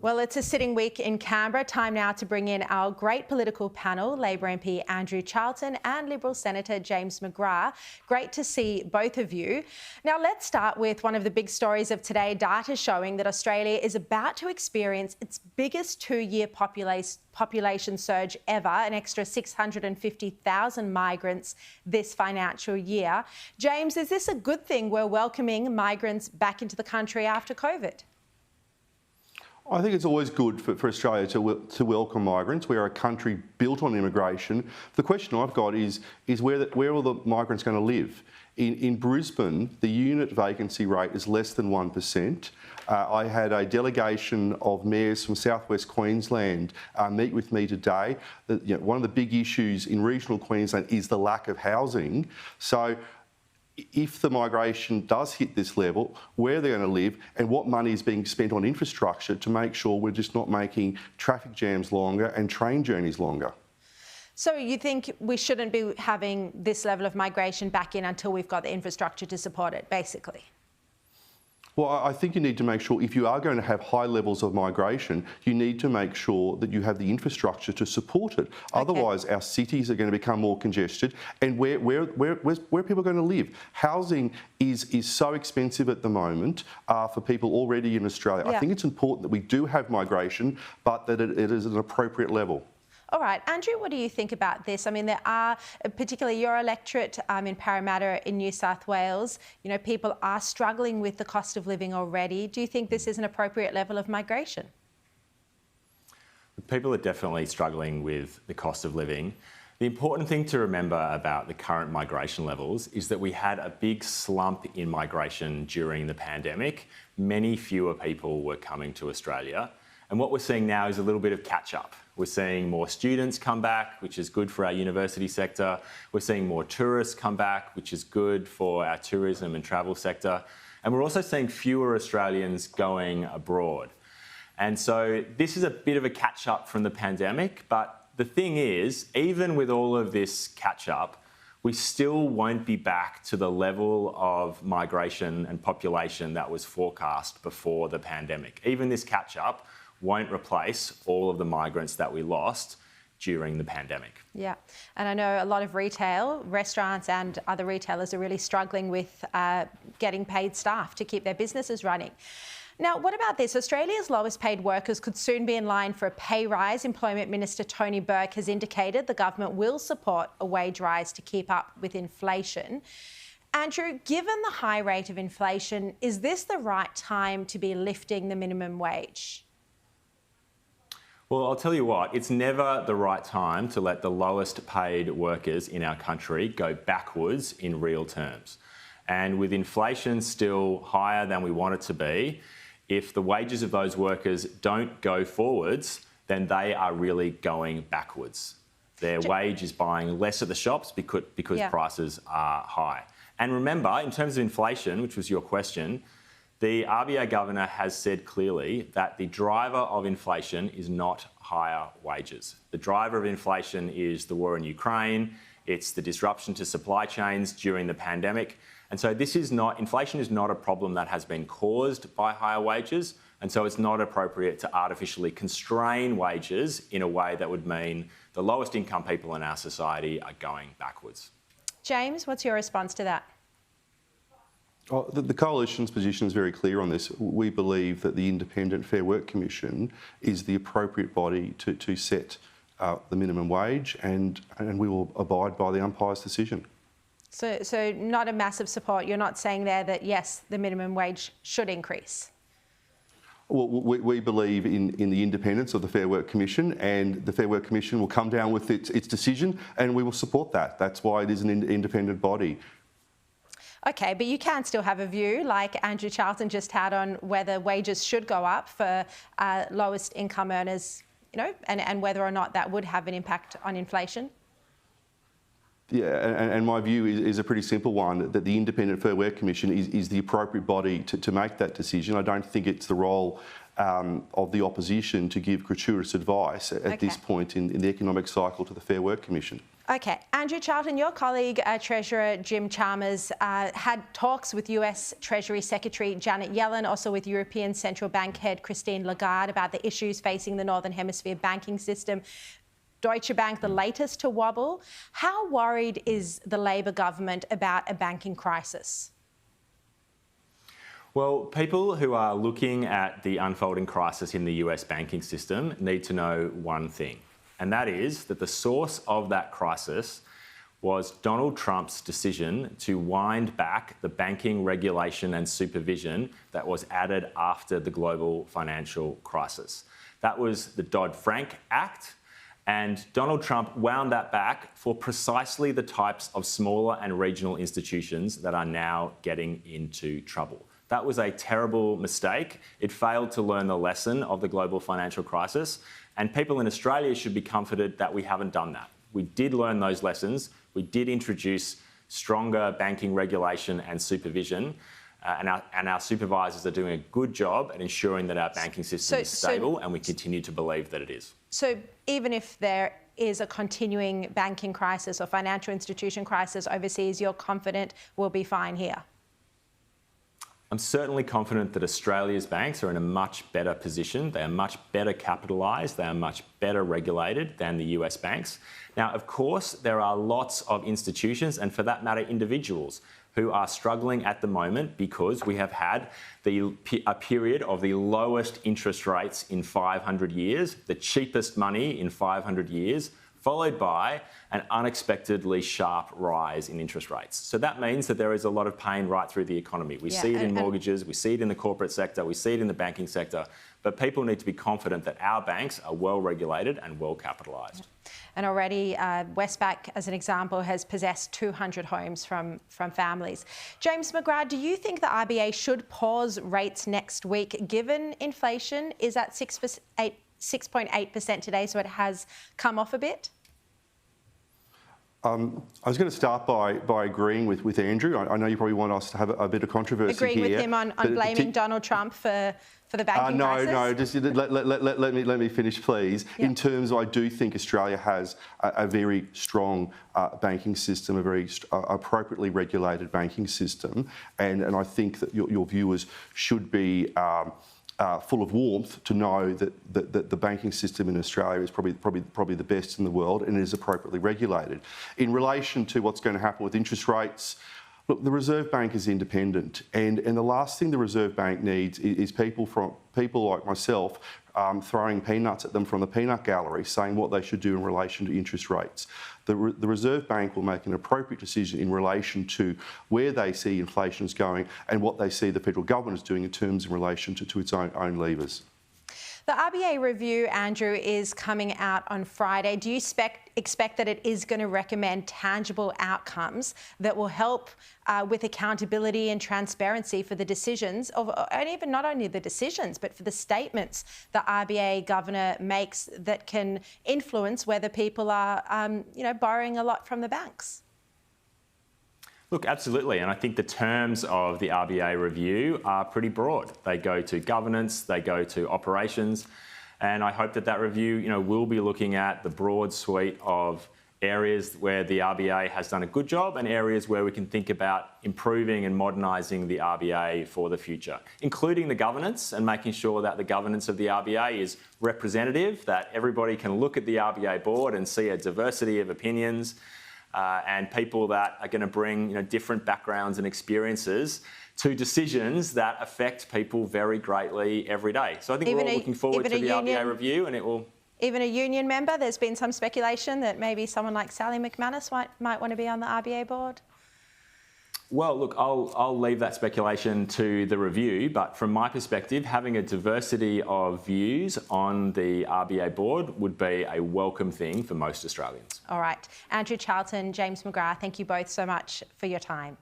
Well, it's a sitting week in Canberra. Time now to bring in our great political panel, Labor MP Andrew Charlton and Liberal Senator James McGrath. Great to see both of you. Now, let's start with one of the big stories of today, data showing that Australia is about to experience its biggest two-year population surge ever, an extra 650,000 migrants this financial year. James, is this a good thing we're welcoming migrants back into the country after COVID? I think it's always good for Australia to welcome migrants. We are a country built on immigration. The question I've got is where are the migrants going to live? In Brisbane, the unit vacancy rate is less than 1%. I had a delegation of mayors from southwest Queensland meet with me today. One of the big issues in regional Queensland is the lack of housing. So if the migration does hit this level, where they're going to live and what money is being spent on infrastructure to make sure we're just not making traffic jams longer and train journeys longer. So you think we shouldn't be having this level of migration back in until we've got the infrastructure to support it, basically? Well, I think you need to make sure if you are going to have high levels of migration, you need to make sure that you have the infrastructure to support it. Okay. Otherwise, our cities are going to become more congested. And where people are going to live? Housing is so expensive at the moment for people already in Australia. Yeah. I think it's important that we do have migration, but that it is at an appropriate level. All right, Andrew, what do you think about this? I mean, there are, particularly your electorate in Parramatta in New South Wales, you know, people are struggling with the cost of living already. Do you think this is an appropriate level of migration? People are definitely struggling with the cost of living. The important thing to remember about the current migration levels is that we had a big slump in migration during the pandemic. Many fewer people were coming to Australia. And what we're seeing now is a little bit of catch-up. We're seeing more students come back, which is good for our university sector. We're seeing more tourists come back, which is good for our tourism and travel sector. And we're also seeing fewer Australians going abroad. And so this is a bit of a catch-up from the pandemic. But the thing is, even with all of this catch-up, we still won't be back to the level of migration and population that was forecast before the pandemic. Even this catch-up won't replace all of the migrants that we lost during the pandemic. Yeah, and I know a lot of restaurants and other retailers are really struggling with getting paid staff to keep their businesses running. Now, what about this? Australia's lowest paid workers could soon be in line for a pay rise. Employment Minister Tony Burke has indicated the government will support a wage rise to keep up with inflation. Andrew, given the high rate of inflation, is this the right time to be lifting the minimum wage? Well, I'll tell you what, it's never the right time to let the lowest paid workers in our country go backwards in real terms. And with inflation still higher than we want it to be, if the wages of those workers don't go forwards, then they are really going backwards. Their wage is buying less at the shops because prices are high. And remember, in terms of inflation, which was your question, the RBA governor has said clearly that the driver of inflation is not higher wages. The driver of inflation is the war in Ukraine, it's the disruption to supply chains during the pandemic. And so inflation is not a problem that has been caused by higher wages. And so it's not appropriate to artificially constrain wages in a way that would mean the lowest income people in our society are going backwards. James, what's your response to that? The Coalition's position is very clear on this. We believe that the Independent Fair Work Commission is the appropriate body to set the minimum wage, and we will abide by the umpire's decision. So not a massive support. You're not saying there that, yes, the minimum wage should increase? Well, we believe in the independence of the Fair Work Commission, and the Fair Work Commission will come down with its decision, and we will support that. That's why it is an independent body. Okay, but you can still have a view, like Andrew Charlton just had, on whether wages should go up for lowest income earners, you know, and whether or not that would have an impact on inflation. Yeah, and my view is a pretty simple one, that the Independent Fair Work Commission is the appropriate body to make that decision. I don't think it's the role of the opposition to give gratuitous advice at this point in the economic cycle to the Fair Work Commission. Okay. Andrew Charlton, your colleague, Treasurer Jim Chalmers, had talks with US Treasury Secretary Janet Yellen, also with European Central Bank head Christine Lagarde about the issues facing the Northern Hemisphere banking system. Deutsche Bank, the latest to wobble. How worried is the Labor government about a banking crisis? Well, people who are looking at the unfolding crisis in the US banking system need to know one thing, and that is that the source of that crisis was Donald Trump's decision to wind back the banking regulation and supervision that was added after the global financial crisis. That was the Dodd-Frank Act, and Donald Trump wound that back for precisely the types of smaller and regional institutions that are now getting into trouble. That was a terrible mistake. It failed to learn the lesson of the global financial crisis, and people in Australia should be comforted that we haven't done that. We did learn those lessons. We did introduce stronger banking regulation and supervision, and our supervisors are doing a good job at ensuring that our banking system is stable, and we continue to believe that it is. So even if there is a continuing banking crisis or financial institution crisis overseas, you're confident we'll be fine here? I'm certainly confident that Australia's banks are in a much better position. They are much better capitalised. They are much better regulated than the US banks. Now, of course, there are lots of institutions, and for that matter, individuals, who are struggling at the moment because we have had a period of the lowest interest rates in 500 years, the cheapest money in 500 years, followed by an unexpectedly sharp rise in interest rates. So that means that there is a lot of pain right through the economy. We see it in mortgages, we see it in the corporate sector, we see it in the banking sector, but people need to be confident that our banks are well regulated and well capitalised. And already Westpac, as an example, has possessed 200 homes from families. James McGrath, do you think the RBA should pause rates next week, given inflation is at 6.8% today, so it has come off a bit? I was going to start by agreeing with Andrew. I know you probably want us to have a bit of controversy agreeing here. Agreeing with him on blaming Donald Trump for the banking crisis? No, just let me finish, please. Yep. In terms of, I do think Australia has a very strong banking system, a very appropriately regulated banking system, and I think that your viewers should be full of warmth to know that the banking system in Australia is probably the best in the world and is appropriately regulated. In relation to what's going to happen with interest rates, look, the Reserve Bank is independent, and the last thing the Reserve Bank needs is people like myself throwing peanuts at them from the peanut gallery, saying what they should do in relation to interest rates. The Reserve Bank will make an appropriate decision in relation to where they see inflation is going and what they see the federal government is doing in terms in relation to its own levers. The RBA review, Andrew, is coming out on Friday. Do you expect that it is going to recommend tangible outcomes that will help with accountability and transparency for the decisions, and even not only the decisions, but for the statements the RBA governor makes that can influence whether people are, borrowing a lot from the banks? Look, absolutely, and I think the terms of the RBA review are pretty broad. They go to governance, they go to operations, and I hope that review, will be looking at the broad suite of areas where the RBA has done a good job and areas where we can think about improving and modernising the RBA for the future, including the governance and making sure that the governance of the RBA is representative, that everybody can look at the RBA board and see a diversity of opinions, and people that are going to bring different backgrounds and experiences to decisions that affect people very greatly every day. So I think we're all looking forward to the RBA review, and it will... Even a union member, there's been some speculation that maybe someone like Sally McManus might want to be on the RBA board. Well, look, I'll leave that speculation to the review, but from my perspective, having a diversity of views on the RBA board would be a welcome thing for most Australians. All right. Andrew Charlton, James McGrath, thank you both so much for your time.